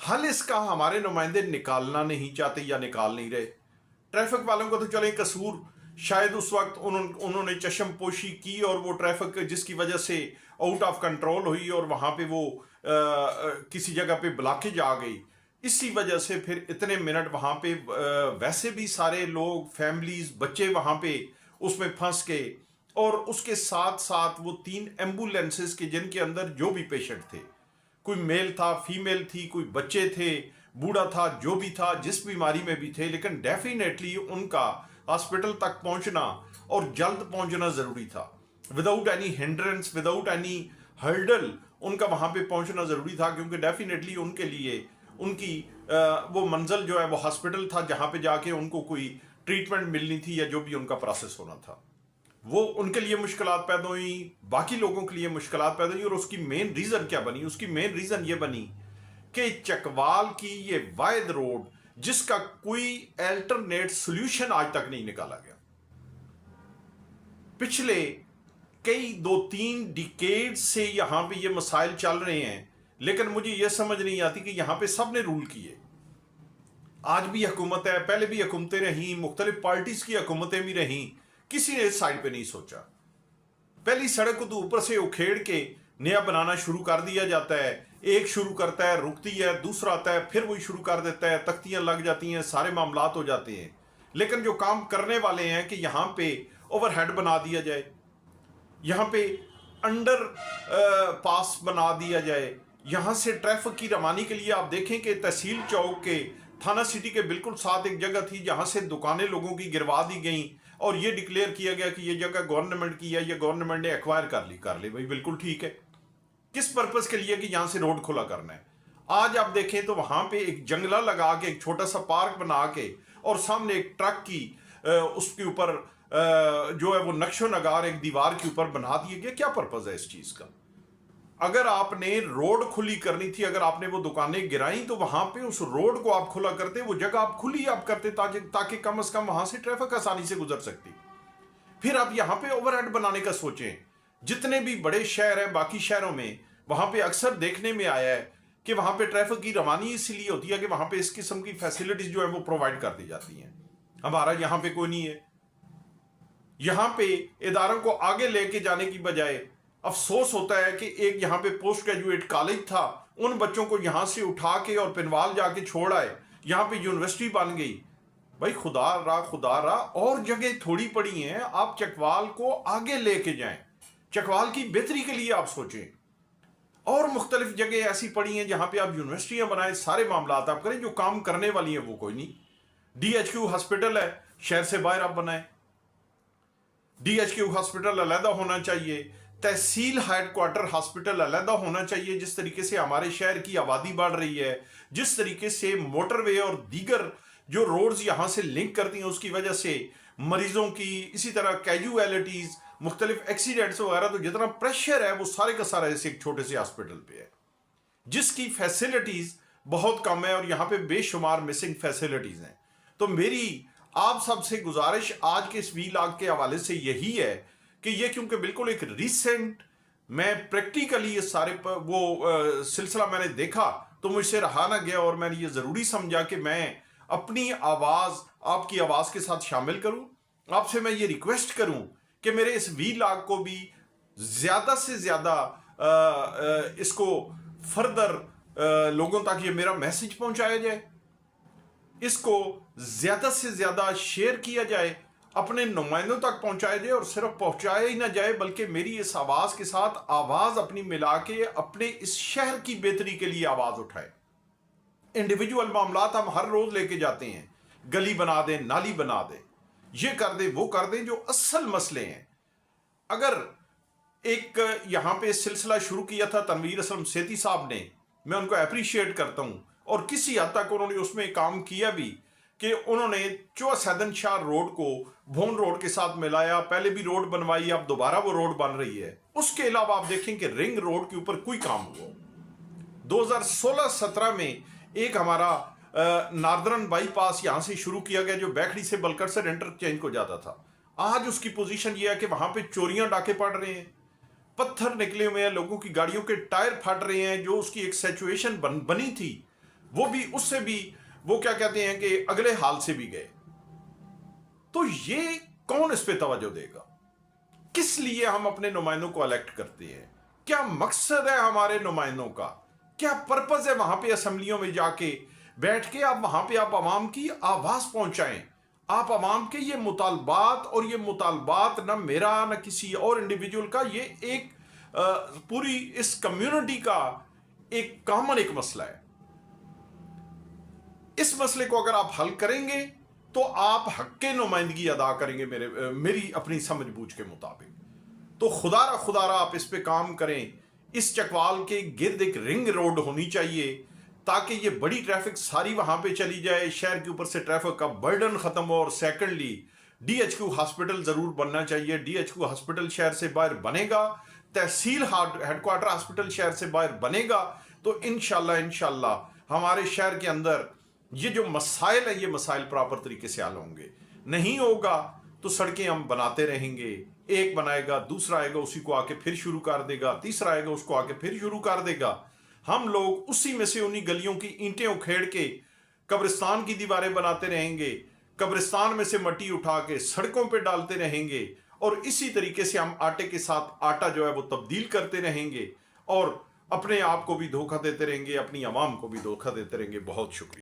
حل اس کا ہمارے نمائندے نکالنا نہیں چاہتے یا نکال نہیں رہے. ٹریفک والوں کو تو چلیں قصور شاید اس وقت انہوں نے چشم پوشی کی اور وہ ٹریفک جس کی وجہ سے آؤٹ آف کنٹرول ہوئی اور وہاں پہ وہ کسی جگہ پہ بلاکیج آ گئی، اسی وجہ سے پھر اتنے منٹ وہاں پہ ویسے بھی سارے لوگ فیملیز بچے وہاں پہ اس میں پھنس گئے. اور اس کے ساتھ ساتھ وہ 3 ایمبولینسز کے جن کے اندر جو بھی پیشنٹ تھے، کوئی میل تھا، فیمیل تھی، کوئی بچے تھے، بوڑھا تھا، جو بھی تھا، جس بیماری میں بھی تھے، لیکن ڈیفینیٹلی ان کا ہاسپٹل تک پہنچنا اور جلد پہنچنا ضروری تھا. Without any hindrance, without any hurdle ان کا وہاں پہ پہنچنا ضروری تھا، کیونکہ ڈیفینیٹلی ان کے لیے ان کی وہ منزل جو ہے وہ ہاسپٹل تھا جہاں پہ جا کے ان کو کوئی ٹریٹمنٹ ملنی تھی یا جو بھی ان کا پروسیس ہونا تھا. وہ ان کے لیے مشکلات پیدا ہوئی، باقی لوگوں کے لیے مشکلات پیدا ہوئی. اور اس کی مین ریزن کیا بنی؟ اس کی مین ریزن یہ بنی کہ چکوال کی یہ واحد روڈ جس کا کوئی الٹرنیٹ سولوشن آج تک نہیں نکالا گیا. پچھلے کئی 2-3 ڈیکیڈ سے یہاں پہ یہ مسائل چل رہے ہیں، لیکن مجھے یہ سمجھ نہیں آتی کہ یہاں پہ سب نے رول کیے. آج بھی حکومت ہے، پہلے بھی حکومتیں رہیں، مختلف پارٹیز کی حکومتیں بھی رہیں، کسی نے اس سائڈ پہ نہیں سوچا. پہلی سڑک کو تو اوپر سے اکھیڑ کے نیا بنانا شروع کر دیا جاتا ہے، ایک شروع کرتا ہے، رکتی ہے، دوسرا آتا ہے، پھر وہی شروع کر دیتا ہے، تختیاں لگ جاتی ہیں، سارے معاملات ہو جاتے ہیں. لیکن جو کام کرنے والے ہیں کہ یہاں پہ اوور ہیڈ بنا دیا جائے، یہاں پہ انڈر پاس بنا دیا جائے، یہاں سے ٹریفک کی روانی کے لیے آپ دیکھیں کہ تحصیل چوک کے تھانہ سٹی کے بالکل ساتھ ایک جگہ تھی جہاں سے دکانیں لوگوں کی گروا دی گئیں اور یہ ڈکلیئر کیا گیا کہ یہ جگہ گورنمنٹ کی ہے، یہ گورنمنٹ نے ایکوائر کر لی. بھائی بالکل ٹھیک ہے، کس پرپس کے لیے کہ یہاں سے روڈ کھلا کرنا ہے. آج آپ دیکھیں تو وہاں پہ ایک جنگلہ لگا کے، ایک چھوٹا سا پارک بنا کے، اور سامنے ایک ٹرک کی اس کے اوپر جو ہے وہ نقش و نگار ایک دیوار کے اوپر بنا دیے گیا. کیا پرپس ہے اس چیز کا؟ اگر آپ نے روڈ کھلی کرنی تھی، اگر آپ نے وہ دکانیں گرائیں تو وہاں پہ اس روڈ کو آپ کھلا کرتے، وہ جگہ آپ کھلی آپ کرتے تاکہ کم از کم وہاں سے ٹریفک آسانی سے گزر سکتی. پھر آپ یہاں پہ اوور ہیڈ بنانے کا سوچیں. جتنے بھی بڑے شہر ہیں باقی شہروں میں، وہاں پہ اکثر دیکھنے میں آیا ہے کہ وہاں پہ ٹریفک کی روانی اسی لیے ہوتی ہے کہ وہاں پہ اس قسم کی فیسلٹیز جو ہے وہ پرووائڈ کر دی جاتی ہیں. ہمارا یہاں پہ کوئی نہیں ہے. یہاں پہ اداروں کو آگے لے کے جانے کی بجائے افسوس ہوتا ہے کہ ایک یہاں پہ پوسٹ گریجویٹ کالج تھا، ان بچوں کو یہاں سے اٹھا کے اور پنوال جا کے چھوڑ آئے، یہاں پہ یونیورسٹی بن گئی. بھائی خدا را اور جگہ تھوڑی پڑی ہیں، آپ چکوال کو آگے لے کے جائیں، چکوال کی بہتری کے لیے آپ سوچیں. اور مختلف جگہ ایسی پڑی ہیں جہاں پہ آپ یونیورسٹیاں بنائیں، سارے معاملات آپ کریں. جو کام کرنے والی ہیں وہ کوئی نہیں. ڈی ایچ کیو ہاسپٹل ہے، شہر سے باہر آپ بنائیں. ڈی ایچ کیو ہاسپٹل علیحدہ ہونا چاہیے، تحصیل ہیڈ کوارٹر ہاسپٹل علیحدہ ہونا چاہیے. جس طریقے سے ہمارے شہر کی آبادی بڑھ رہی ہے، جس طریقے سے موٹر وے اور دیگر جو روڈز یہاں سے لنک کرتی ہیں اس کی وجہ سے مریضوں کی، اسی طرح کیجویلٹیز، مختلف ایکسیڈنٹس وغیرہ، تو جتنا پریشر ہے وہ سارے کا سارا ایسے ایک چھوٹے سے ہاسپٹل پہ ہے جس کی فیسلٹیز بہت کم ہے، اور یہاں پہ بے شمار مسنگ فیسلٹیز ہیں. تو میری آپ سب سے گزارش آج کے اس ویلاگ کے حوالے سے یہی ہے کہ یہ کیونکہ بالکل ایک ریسنٹ میں پریکٹیکلی یہ سارے وہ سلسلہ میں نے دیکھا تو مجھ سے رہا نہ گیا، اور میں نے یہ ضروری سمجھا کہ میں اپنی آواز آپ کی آواز کے ساتھ شامل کروں. آپ سے میں یہ ریکویسٹ کروں کہ میرے اس ویلاگ کو بھی زیادہ سے زیادہ اس کو فردر لوگوں تک یہ میرا میسج پہنچایا جائے، اس کو زیادہ سے زیادہ شیئر کیا جائے، اپنے نمائندوں تک پہنچایا جائے، اور صرف پہنچایا ہی نہ جائے بلکہ میری اس آواز کے ساتھ آواز اپنی ملا کے اپنے اس شہر کی بہتری کے لیے آواز اٹھائے. انڈیویجول معاملات ہم ہر روز لے کے جاتے ہیں، گلی بنا دیں، نالی بنا دیں، یہ کر دیں، وہ کر دیں. جو اصل مسئلے ہیں، اگر ایک یہاں پہ سلسلہ شروع کیا تھا تنویر اسلم سیتی صاحب نے، میں ان کو اپریشیٹ کرتا ہوں، اور کسی حد تک انہوں نے اس میں کام کیا بھی کہ انہوں نے چوہ سیدن شاہ روڈ کو بھون روڈ کے ساتھ ملایا. پہلے بھی روڈ بنوائی، اب دوبارہ وہ روڈ بن رہی ہے. اس کے علاوہ آپ دیکھیں کہ رنگ روڈ کے اوپر کوئی کام ہوا. 2016-17 میں ایک ہمارا ناردرن بائی پاس یہاں سے شروع کیا گیا جو بیکھڑی سے بلکرسر انٹرچینج کو جاتا تھا. آج اس کی پوزیشن یہ ہے کہ وہاں پہ چوریاں ڈاکے پڑ رہے ہیں، پتھر نکلے ہوئے ہیں، لوگوں کی گاڑیوں کے ٹائر پھٹ رہے ہیں. جو اس کی ایک سچویشن بنی تھی وہ بھی اس سے بھی وہ کیا کہتے ہیں کہ اگلے حال سے بھی گئے. تو یہ کون اس پہ توجہ دے گا؟ کس لیے ہم اپنے نمائندوں کو الیکٹ کرتے ہیں؟ کیا مقصد ہے ہمارے نمائندوں کا؟ کیا پرپز ہے وہاں پہ اسمبلیوں میں جا کے بیٹھ کے آپ وہاں پہ آپ عوام کی آواز پہنچائیں؟ آپ عوام کے یہ مطالبات، اور یہ مطالبات نہ میرا نہ کسی اور انڈیویجول کا، یہ ایک پوری اس کمیونٹی کا ایک کامن ایک مسئلہ ہے. اس مسئلے کو اگر آپ حل کریں گے تو آپ حق نمائندگی ادا کریں گے میری اپنی سمجھ بوجھ کے مطابق. تو خدا را آپ اس پہ کام کریں. اس چکوال کے گرد ایک رنگ روڈ ہونی چاہیے تاکہ یہ بڑی ٹریفک ساری وہاں پہ چلی جائے، شہر کے اوپر سے ٹریفک کا برڈن ختم ہو. اور secondly D H Q hospital ضرور بننا چاہیے. ڈی ایچ کیو ہاسپٹل شہر سے باہر بنے گا، تحصیل ہیڈ کوارٹر ہاسپٹل شہر سے باہر بنے گا تو انشاءاللہ ہمارے شہر کے اندر یہ جو مسائل ہیں یہ مسائل پراپر طریقے سے حل ہوں گے. نہیں ہوگا تو سڑکیں ہم بناتے رہیں گے، ایک بنائے گا، دوسرا آئے گا اسی کو آ کے پھر شروع کر دے گا، تیسرا آئے گا اس کو آ کے پھر شروع کر دے گا. ہم لوگ اسی میں سے انہی گلیوں کی اینٹیں اکھیڑ کے قبرستان کی دیواریں بناتے رہیں گے، قبرستان میں سے مٹی اٹھا کے سڑکوں پہ ڈالتے رہیں گے، اور اسی طریقے سے ہم آٹے کے ساتھ آٹا جو ہے وہ تبدیل کرتے رہیں گے، اور اپنے آپ کو بھی دھوکہ دیتے رہیں گے، اپنی عوام کو بھی دھوکہ دیتے رہیں گے. بہت شکریہ.